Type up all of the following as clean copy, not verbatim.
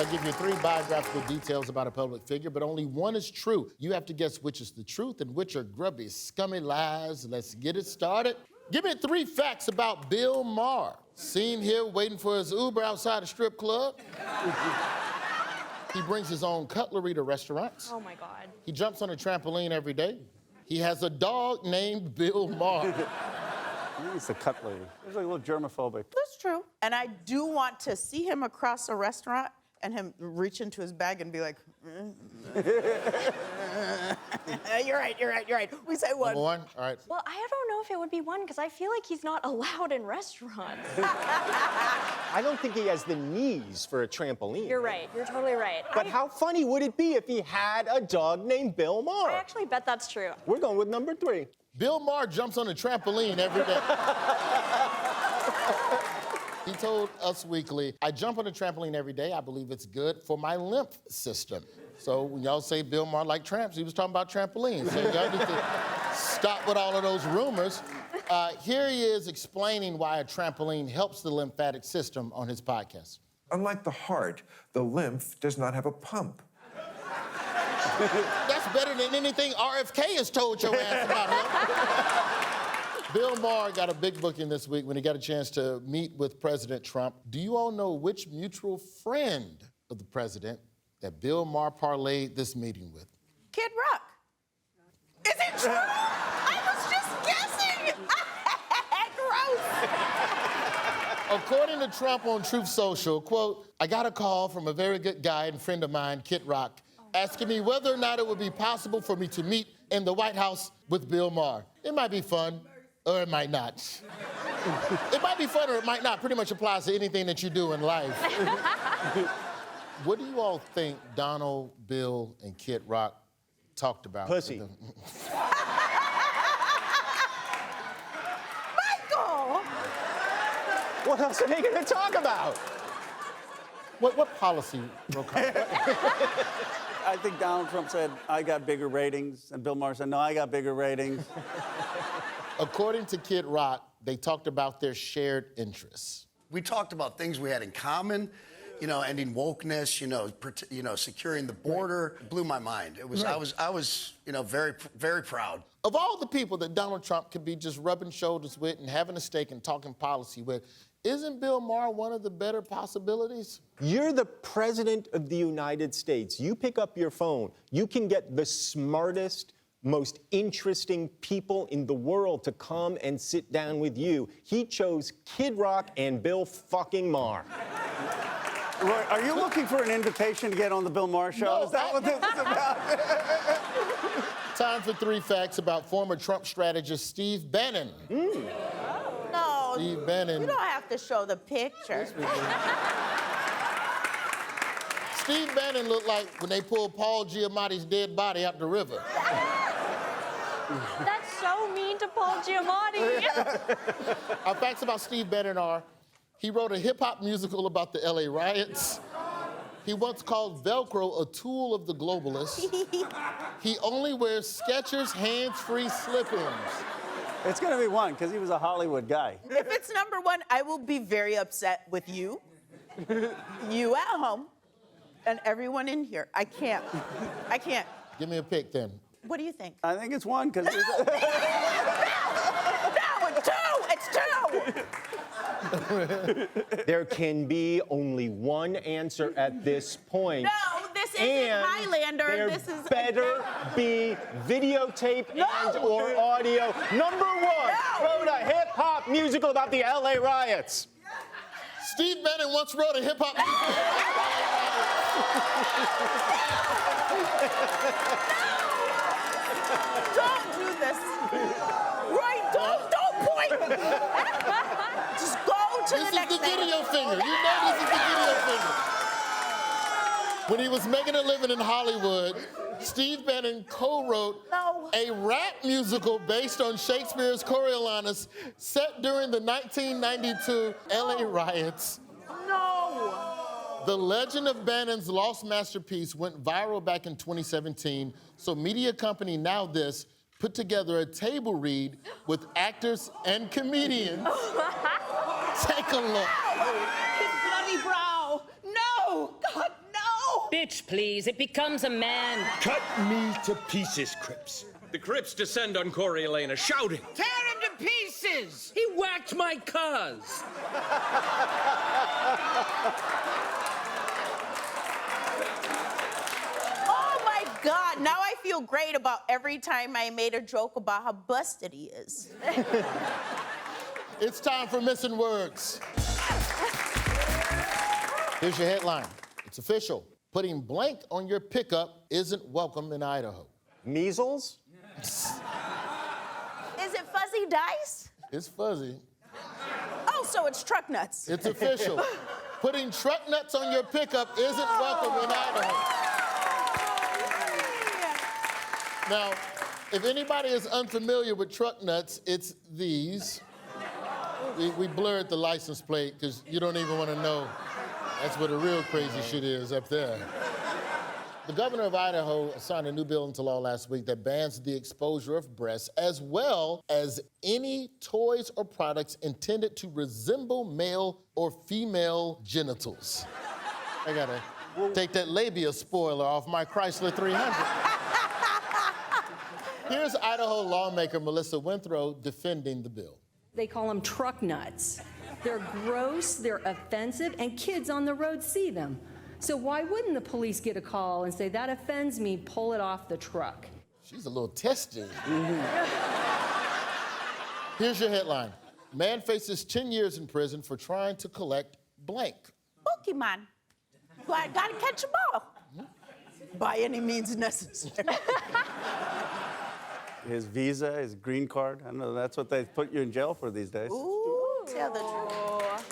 to give you 3 biographical details about a public figure, but only one is true. You have to guess which is the truth and which are grubby, scummy lies. Let's get it started. Give me 3 facts about Bill Maher. Seen here waiting for his Uber outside a strip club. He brings his own cutlery to restaurants. Oh my God. He jumps on a trampoline every day. He has a dog named Bill Maher. He's a cutlery. He's like a little germophobic. That's true. And I do want to see him across a restaurant and him reach into his bag and be like, you're right. We say one. Number 1, all right. Well, I don't know if it would be 1 because I feel like he's not allowed in restaurants. I don't think he has the knees for a trampoline. You're right. You're totally right. But how funny would it be if he had a dog named Bill Maher? I actually bet that's true. We're going with number 3. Bill Maher jumps on a trampoline every day. He told Us Weekly, I jump on a trampoline every day. I believe it's good for my lymph system. So when y'all say Bill Maher like tramps, he was talking about trampolines. So y'all need to stop with all of those rumors. Here he is explaining why a trampoline helps the lymphatic system on his podcast. Unlike the heart, the lymph does not have a pump. That's better than anything RFK has told your ass about him. Bill Maher got a big booking this week when he got a chance to meet with President Trump. Do you all know which mutual friend of the president that Bill Maher parlayed this meeting with? Kid Rock. Is it true? I was just guessing. Gross. According to Trump on Truth Social, quote, I got a call from a very good guy and friend of mine, Kid Rock, asking me whether or not it would be possible for me to meet in the White House with Bill Maher. It might be fun, or it might not. It might be fun or it might not. Pretty much applies to anything that you do in life. What do you all think Donald, Bill, and Kid Rock talked about? Pussy. Michael! What else are they going to talk about? What policy, Ro Khanna? I think Donald Trump said, I got bigger ratings, and Bill Maher said, no, I got bigger ratings. According to Kid Rock, they talked about their shared interests. We talked about things we had in common, ending wokeness, securing the border. It blew my mind. It was, Right. I was, very, very proud. Of all the people that Donald Trump could be just rubbing shoulders with and having a stake and talking policy with, isn't Bill Maher one of the better possibilities? You're the president of the United States. You pick up your phone. You can get the smartest, most interesting people in the world to come and sit down with you. He chose Kid Rock and Bill fucking Maher. Roy, are you looking for an invitation to get on the Bill Maher show? No, Is that what this is about? Time for 3 facts about former Trump strategist Steve Bannon. No, Steve Bannon. you don't have to show the picture. Steve Bannon looked like when they pulled Paul Giamatti's dead body out the river. That's so mean to Paul Giamatti. Our facts about Steve Bannon are, he wrote a hip-hop musical about the LA riots. He once called Velcro a tool of the globalists. He only wears Skechers hands-free slip-ins. It's going to be 1, because he was a Hollywood guy. If it's number 1, I will be very upset with you, you at home, and everyone in here. I can't. Give me a pick then. What do you think? I think it's 1, because he's... No, it's 2. There can be only one answer at this point. No, this isn't Highlander. There This is better be videotape and/or audio. Number 1 wrote a hip-hop musical about the LA riots. Steve Bannon once wrote a hip-hop musical. Don't do this. Roy, don't point. Just go to the next This is the thing. video finger. You know this is the video finger. When he was making a living in Hollywood, Steve Bannon co-wrote a rap musical based on Shakespeare's Coriolanus set during the 1992 LA riots. No. The legend of Bannon's lost masterpiece went viral back in 2017, so media company Now This put together a table read with actors and comedians. Take a look. His bloody brow. No. God, no. bitch, please. It becomes a man. Cut me to pieces, Crips. The Crips descend on Corey Elena, shouting, Tear him to pieces! He whacked my cuz. Oh my God, now I feel great about every time I made a joke about how busted he is. It's time for Missing Words. Here's your headline. It's official. Putting blank on your pickup isn't welcome in Idaho. Measles? Is it fuzzy dice? It's fuzzy. Oh, so it's truck nuts. It's official. Putting truck nuts on your pickup isn't welcome in Idaho. Now, if anybody is unfamiliar with truck nuts, it's these. We blurred the license plate because you don't even want to know. That's where the real crazy shit is up there. The governor of Idaho signed a new bill into law last week that bans the exposure of breasts as well as any toys or products intended to resemble male or female genitals. I gotta take that labia spoiler off my Chrysler 300. Here's Idaho lawmaker Melissa Winthrow defending the bill. They call them truck nuts. They're gross, they're offensive, and kids on the road see them. So why wouldn't the police get a call and say, that offends me, pull it off the truck? She's a little testy. Here's your headline. Man faces 10 years in prison for trying to collect blank. Pokemon. Gotta catch them all. By any means necessary. His visa, his green card. I know that's what they put you in jail for these days. Ooh, tell the truth.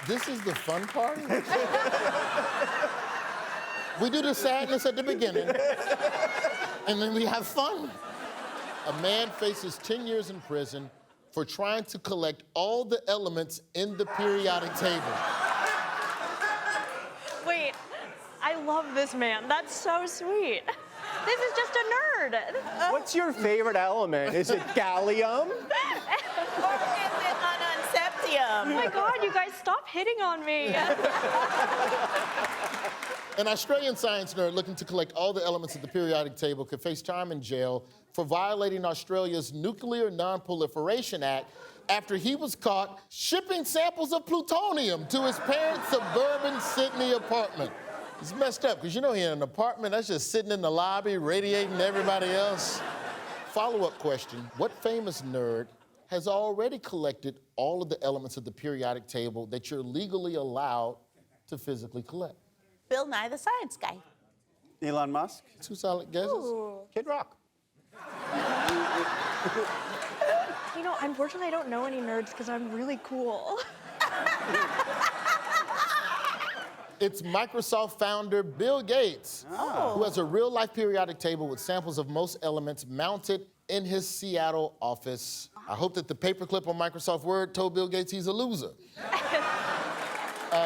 This is the fun part? We do the sadness at the beginning, and then we have fun. A man faces 10 years in prison for trying to collect all the elements in the periodic table. Wait, I love this man. That's so sweet. This is just a nerd. What's your favorite element? Is it gallium? Or is it ununceptium? Oh my God, you guys, stop hitting on me. An Australian science nerd looking to collect all the elements of the periodic table could face time in jail for violating Australia's Nuclear Non-Proliferation Act after he was caught shipping samples of plutonium to his parents' suburban Sydney apartment. It's messed up, because you know he in an apartment that's just sitting in the lobby, radiating everybody else. Follow-up question, what famous nerd has already collected all of the elements of the periodic table that you're legally allowed to physically collect? Bill Nye the Science Guy. Elon Musk? Two solid guesses. Ooh. Kid Rock. You know, unfortunately, I don't know any nerds because I'm really cool. It's Microsoft founder Bill Gates, who has a real-life periodic table with samples of most elements mounted in his Seattle office. I hope that the paperclip on Microsoft Word told Bill Gates he's a loser.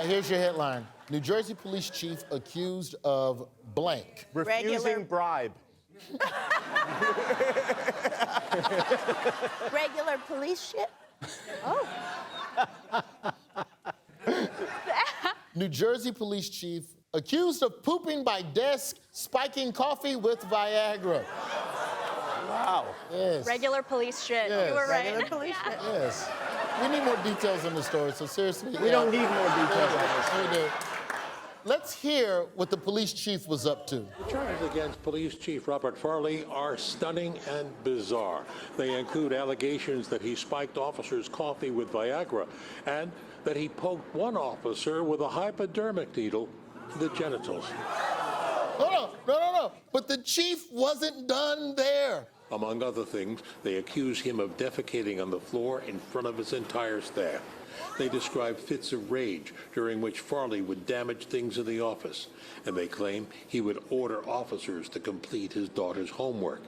Here's your headline. New Jersey police chief accused of blank. Refusing bribe. Regular police shit? Oh. New Jersey police chief accused of pooping by desk, spiking coffee with Viagra. Wow. Yes. Regular police shit. Yes. You were right. Regular police shit. Yes. We need more details in the story, so seriously. We don't need more details on this. We do. Let's hear what the police chief was up to. The charges against Police Chief Robert Farley are stunning and bizarre. They include allegations that he spiked officers' coffee with Viagra and that he poked one officer with a hypodermic needle to the genitals. No. But the chief wasn't done there. Among other things, they accuse him of defecating on the floor in front of his entire staff. They describe fits of rage during which Farley would damage things in the office, and they claim he would order officers to complete his daughter's homework.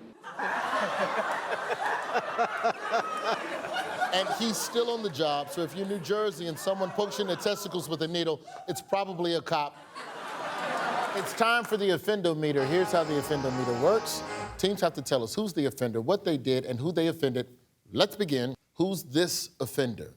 And he's still on the job, so if you're New Jersey and someone pokes you in the testicles with a needle, it's probably a cop. It's time for the offendometer. Here's how the offendometer works. Teams have to tell us who's the offender, what they did, and who they offended. Let's begin. Who's this offender?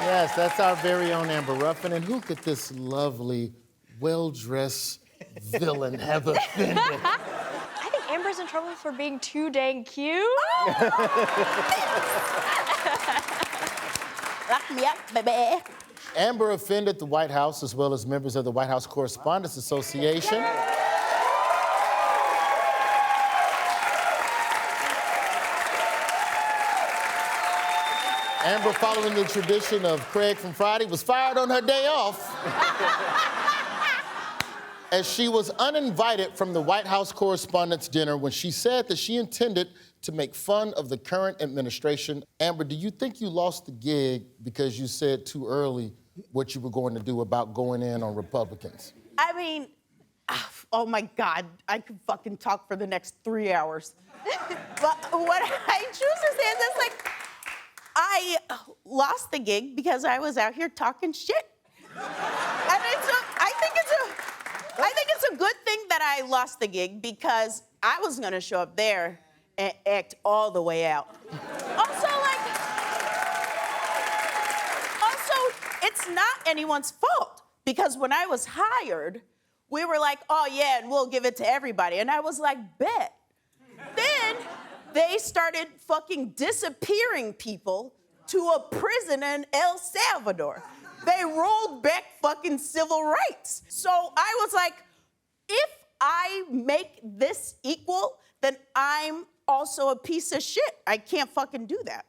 Yes, that's our very own Amber Ruffin. And who could this lovely, well-dressed villain have offended? I think Amber's in trouble for being too dang cute. Lock me up, baby. Amber offended the White House as well as members of the White House Correspondents Association. Amber, following the tradition of Craig from Friday, was fired on her day off as she was uninvited from the White House Correspondents' Dinner when she said that she intended to make fun of the current administration. Amber, do you think you lost the gig because you said too early what you were going to do about going in on Republicans? I mean, oh my God, I could fucking talk for the next 3 hours. But what I choose to say is this, like, I lost the gig because I was out here talking shit. And I think it's a good thing that I lost the gig because I was gonna show up there and act all the way out. Also, it's not anyone's fault because when I was hired, we were like, oh yeah, and we'll give it to everybody. And I was like, bet. Then they started fucking disappearing people to a prison in El Salvador. They rolled back fucking civil rights. So I was like, if I make this equal, then I'm also a piece of shit. I can't fucking do that.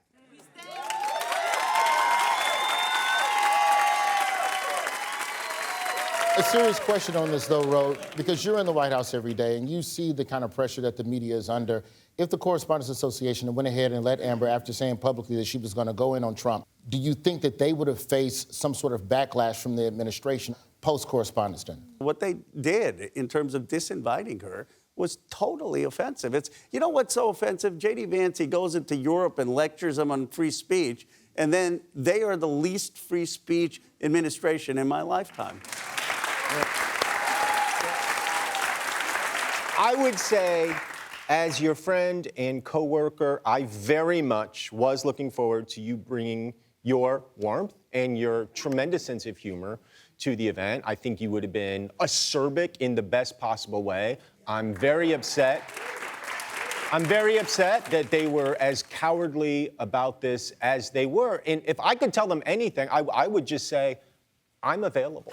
A serious question on this, though, Ro, because you're in the White House every day and you see the kind of pressure that the media is under. If the Correspondents Association went ahead and let Amber, after saying publicly that she was going to go in on Trump, do you think that they would have faced some sort of backlash from the administration post-Correspondents' Dinner? What they did in terms of disinviting her was totally offensive. You know what's so offensive? J.D. Vance, he goes into Europe and lectures them on free speech, and then they are the least free speech administration in my lifetime. I would say, as your friend and coworker, I very much was looking forward to you bringing your warmth and your tremendous sense of humor to the event. I think you would have been acerbic in the best possible way. I'm very upset that they were as cowardly about this as they were. And if I could tell them anything, I would just say, I'm available.